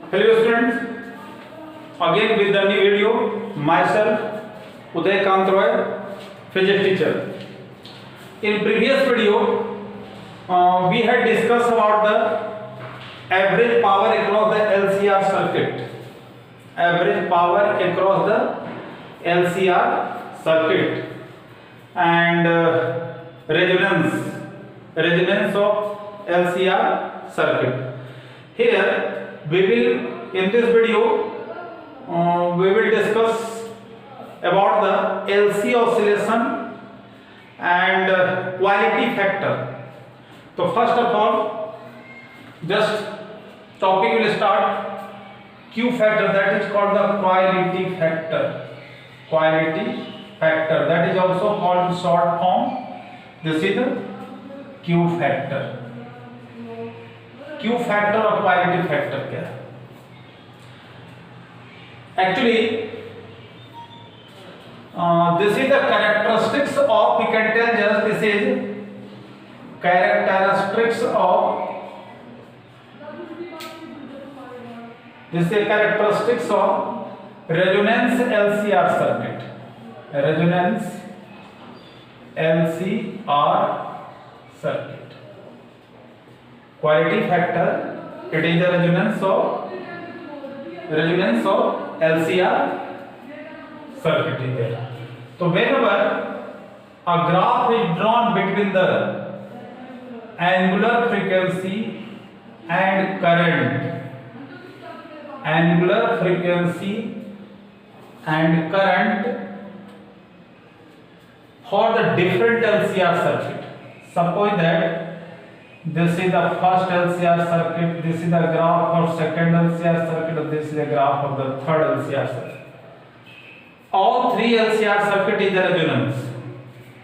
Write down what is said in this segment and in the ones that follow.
Hello students, again with the new video, myself Uday Kant Roy, physics teacher. In previous video, we had discussed about the average power across the LCR circuit. Average power across the LCR circuit and resonance of LCR circuit. Here we will, in this video, we will discuss about the LC oscillation and quality factor. So first of all, just topic will start Q factor, that is called the quality factor. Quality factor, that is also called short form. This is the Q factor. Q factor or quality factor क्या है? Actually, this is the characteristics of, we can tell just this is characteristics of, this is characteristics of resonance LCR circuit. Resonance LCR circuit. Quality factor, it is the resonance of LCR circuit is there. So whenever a graph is drawn between the angular frequency and current, angular frequency and current for the different LCR circuit. Suppose that this is the first LCR circuit, this is the graph of second LCR circuit, this is the graph of the third LCR circuit. All three LCR circuit is the resonance.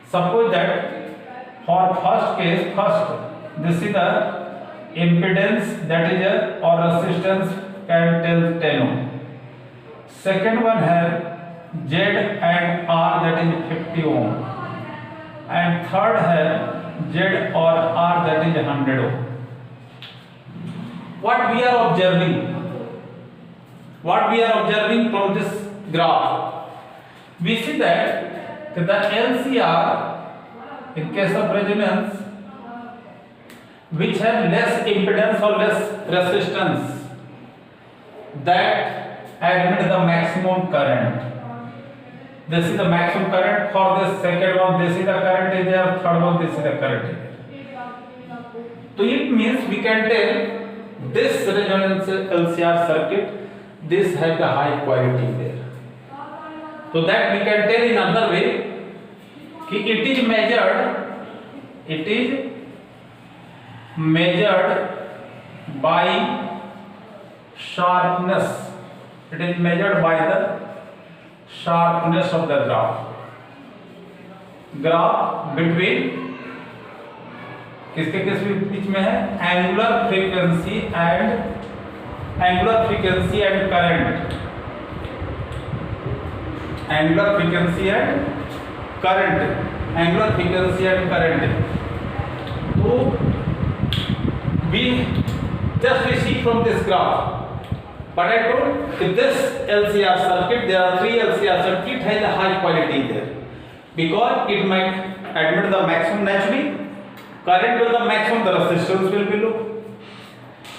Suppose that for first case, this is the impedance, that is a, or resistance can tell 10 ohm. Second one has Z and R, that is 50 ohm. And third has Z or R, that is 100 ohm. What we are observing from this graph, we see that the LCR, in case of resonance, which have less impedance or less resistance, that admit the maximum current. This is the maximum current for this second one, this is the current is there, third one, this is the current is there. So it means we can tell this resonance LCR circuit, this has the high quality there. So that we can tell in another way, it is measured by sharpness. It is measured by the sharpness of the graph between किसके बीच में है, angular frequency and current, angular frequency and current. So we just see from this graph. But I told, in this LCR circuit, there are three LCR circuit has a high quality there, because it might admit the maximum naturally, current will the maximum, the resistance will be low.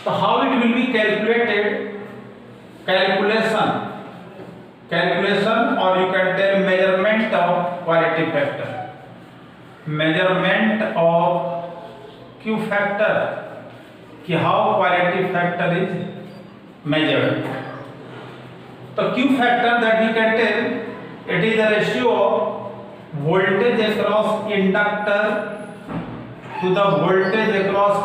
So how it will be calculated? Calculation, or you can tell measurement of quality factor. Measurement of Q factor, कि how quality factor is measured. The Q factor that we can tell, it is the ratio of voltage across inductor to the voltage across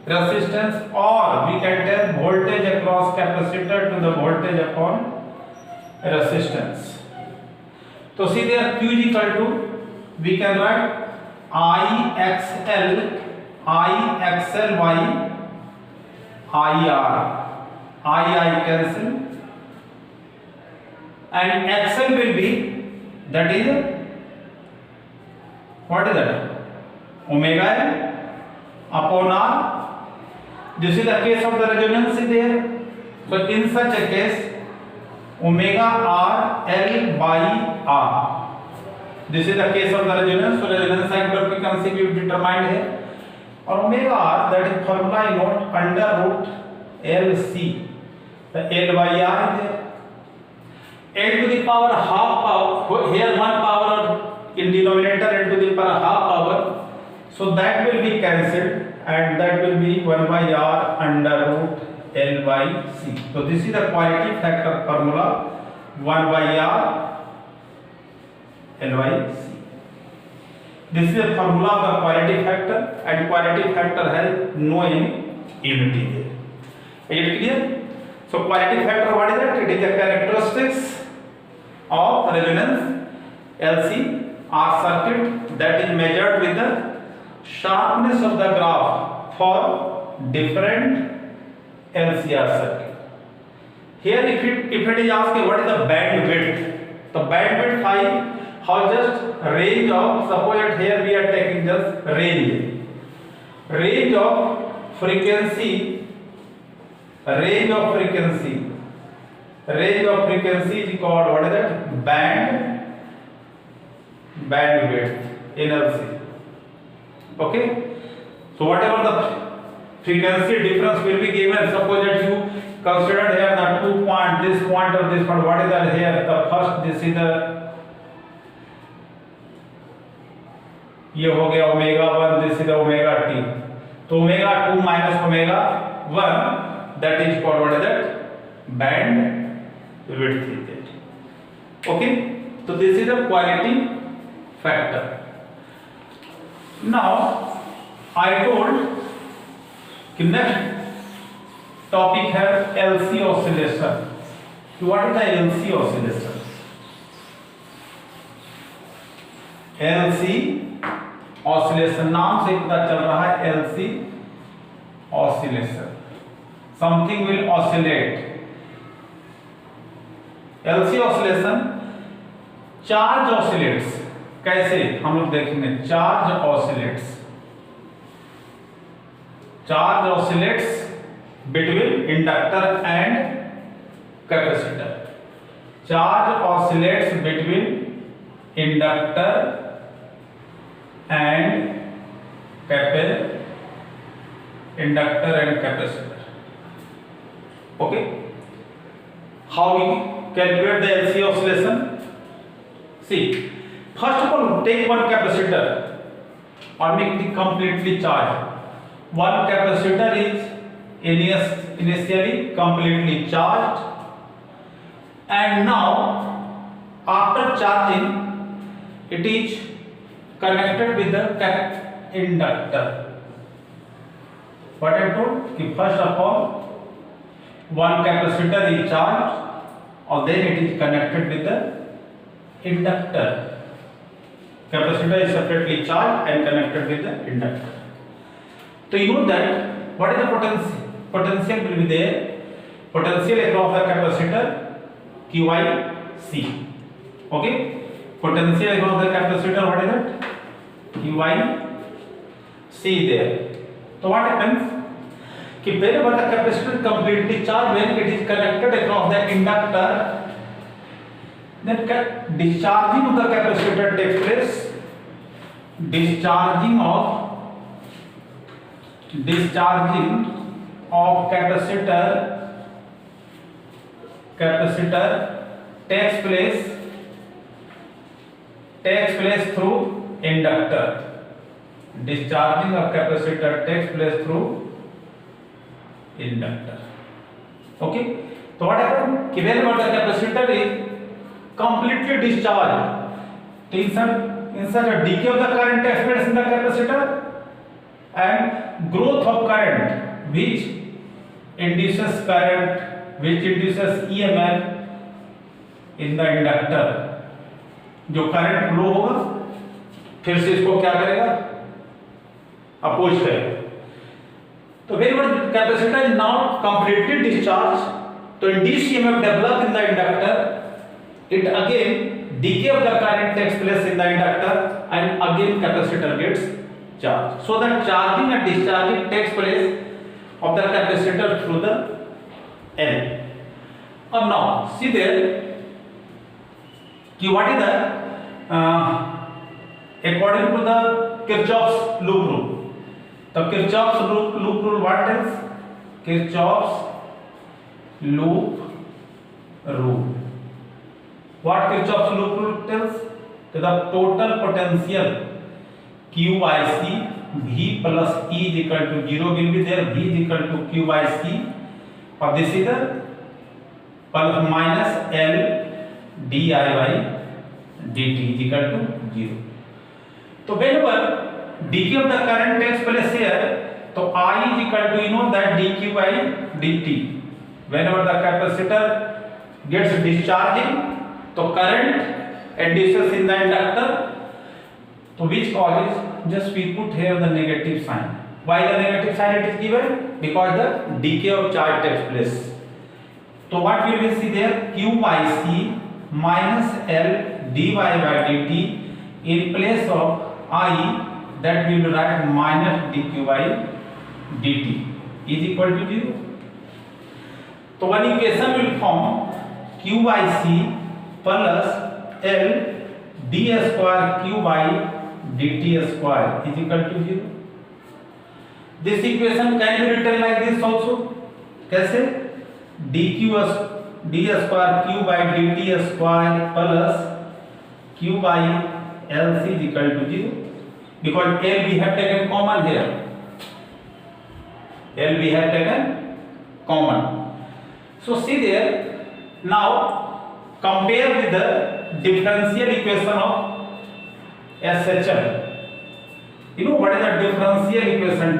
resistance, or we can tell voltage across capacitor to the voltage upon resistance. So see there, Q is equal to, we can write IXL by IR. I cancel, and XL will be, that is, what is that? Omega L upon R. This is the case of the resonance there. So in such a case, omega r L by r. This is the case of the resonance. So resonance angular frequency we determined here. Or omega r, that is formula you note, under root LC. The L by r is there. L to the power half power. Here one power in denominator, L to the power half power. So that will be cancelled, and that will be 1 by r under root L by C. So this is the quality factor formula, 1 by r L by C. This is the formula of the quality factor, and quality factor has no any unity there. Is it clear? So quality factor, what is that? It is the characteristics of resonance LC R circuit that is measured with the sharpness of the graph for different LCR circuit. Here if it is asked what is the bandwidth, the bandwidth how just range of, suppose that here we are taking just range of frequency is called, what is that? Bandwidth in LC. Okay, so whatever the frequency difference will be given, suppose that you consider here the 2 point, this point or this point, what is that here? The first, this is the, ये हो गया omega 1, this is the omega t. तो omega 2 minus omega 1, that is called, what is that? Bandwidth is that. Okay, so this is the quality factor. Now I told कि next topic है LC oscillation. What is the LC oscillation? LC oscillation, नाम से पता चल रहा है LC oscillation. Something will oscillate. LC oscillation, charge oscillates. कैसे हम लोग देखेंगे? Charge oscillates between inductor and capacitor. Charge oscillates between inductor and capacitor. Okay, how we calculate the LC oscillation? See, first of all, take one capacitor or make it completely charged. One capacitor is initially completely charged, and now after charging it is connected with the inductor. What I told, first of all one capacitor is charged, or then it is connected with the inductor. Capacitor is separately charged and connected with the inductor. So you know that what is the potential? Potential will be there. Potential across the capacitor QIC. Okay. Potential across the capacitor, what is it? QIC there. So what happens? कि whenever the capacitor completely charged, when it is connected across the inductor, then discharging of the capacitor takes place. Discharging of capacitor takes place through inductor. Discharging of capacitor takes place through inductor. Okay, so what happens? Whenever the capacitor is completely discharged, so in such a decay of the current takes place in the capacitor, and growth of current which induces EMF in the inductor. जो current flow होगा फिर से इसको क्या करेगा? Oppose करेगा. तो whenever capacitor is now completely discharged, तो induced EMF develop in the inductor. It again decay of the current takes place in the inductor, and again capacitor gets charged. So that charging and discharging takes place of the capacitor through the L. now see there कि what is the according to the Kirchhoff's loop rule. The Kirchhoff's loop rule what tells? Kirchhoff's loop rule. What Kirchhoff's loop rule tells? The total potential Q by C V plus E is equal to 0 will be there. V is equal to Q by C, or this is the plus minus L di by dt is equal to 0. So whenever decay of the current takes place here, so I is equal to that dq by dt. Whenever the capacitor gets discharging, so current induces in the inductor. So which causes, just we put here the negative sign. Why the negative sign it is given? Because the decay of charge takes place. So what we will see there? Q by C minus L dy by dt in place of I, that we will write minus dq by dt is equal to 0. So one equation will form Q by C plus L d square Q by dt square is equal to 0. This equation can be written like this also. कैसे? d square Q by dt square plus Q by LC is equal to 0, because L we have taken common here. L we have taken common. So see there, now compare with the differential equation of SHL. You know what is the differential equation?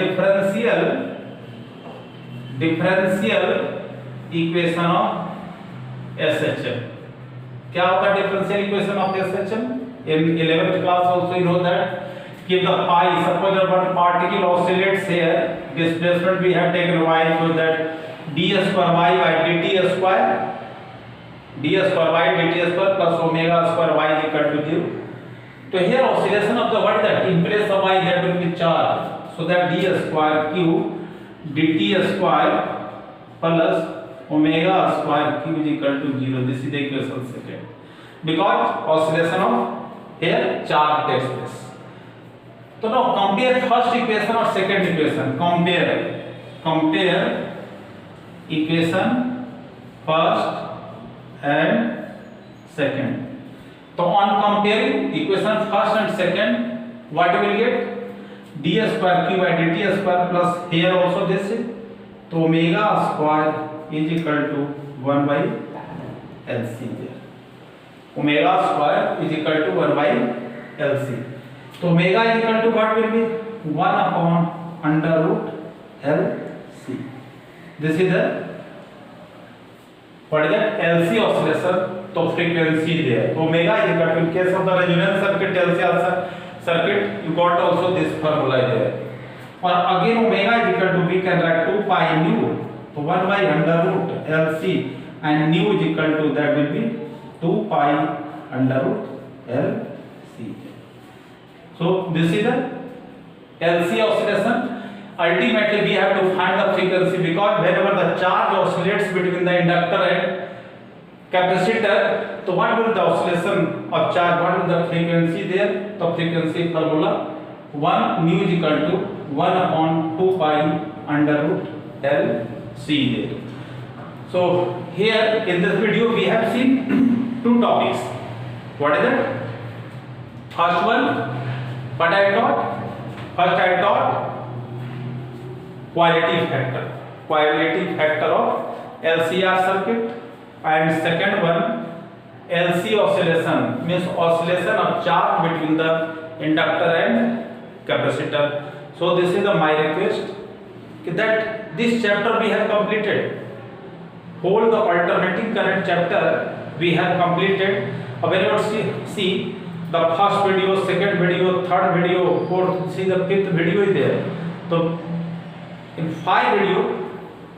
Differential equation of SHL. क्या होता है differential equation of SHL? In 11th class also you know that if the pi, suppose that one particle oscillates here, displacement we have taken y, so that d square y by dt square plus omega square y is equal to 0. So here oscillation of the what is that? In place of y that will be charge, so that d square q dt square plus omega square q is equal to 0. This is the equation second, because oscillation of here charge takes place. So now compare first equation or second equation. Compare equation first and second. So on comparing equation first and second, what we will get? d square q by dt square plus here also this is, so omega square is equal to 1 by LC there. Omega square is equal to 1 by LC. So omega is equal to what will be? 1 upon under root LC. This is the what is that? LC oscillation. So frequency there. Omega is equal to, in case of the resonance circuit, LC circuit, you got also this formula there. Or again omega is equal to, we can write 2 pi nu. So 1 by under root LC, and nu is equal to, that will be 2 pi under root LC. So this is the LC oscillation. Ultimately we have to find the frequency, because whenever the charge oscillates between the inductor and capacitor, so what will the oscillation of charge, what will the frequency there? The frequency formula 1 mu is equal to 1 upon 2 pi under root LC there. So here in this video we have seen two topics. What is it? First one, what I taught? First I taught quality factor of LCR circuit, and second one LC oscillation, means oscillation of charge between the inductor and capacitor. So this is my request that this chapter we have completed. Whole the alternating current chapter we have completed. Whenever see the first video, second video, third video, fourth, see the fifth video is there. So in 5 video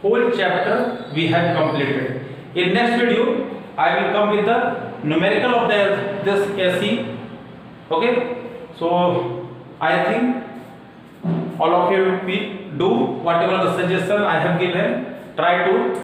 whole chapter we have completed. In next video I will come with the numerical of this AC. Okay, so I think all of you will do whatever the suggestion I have given, try to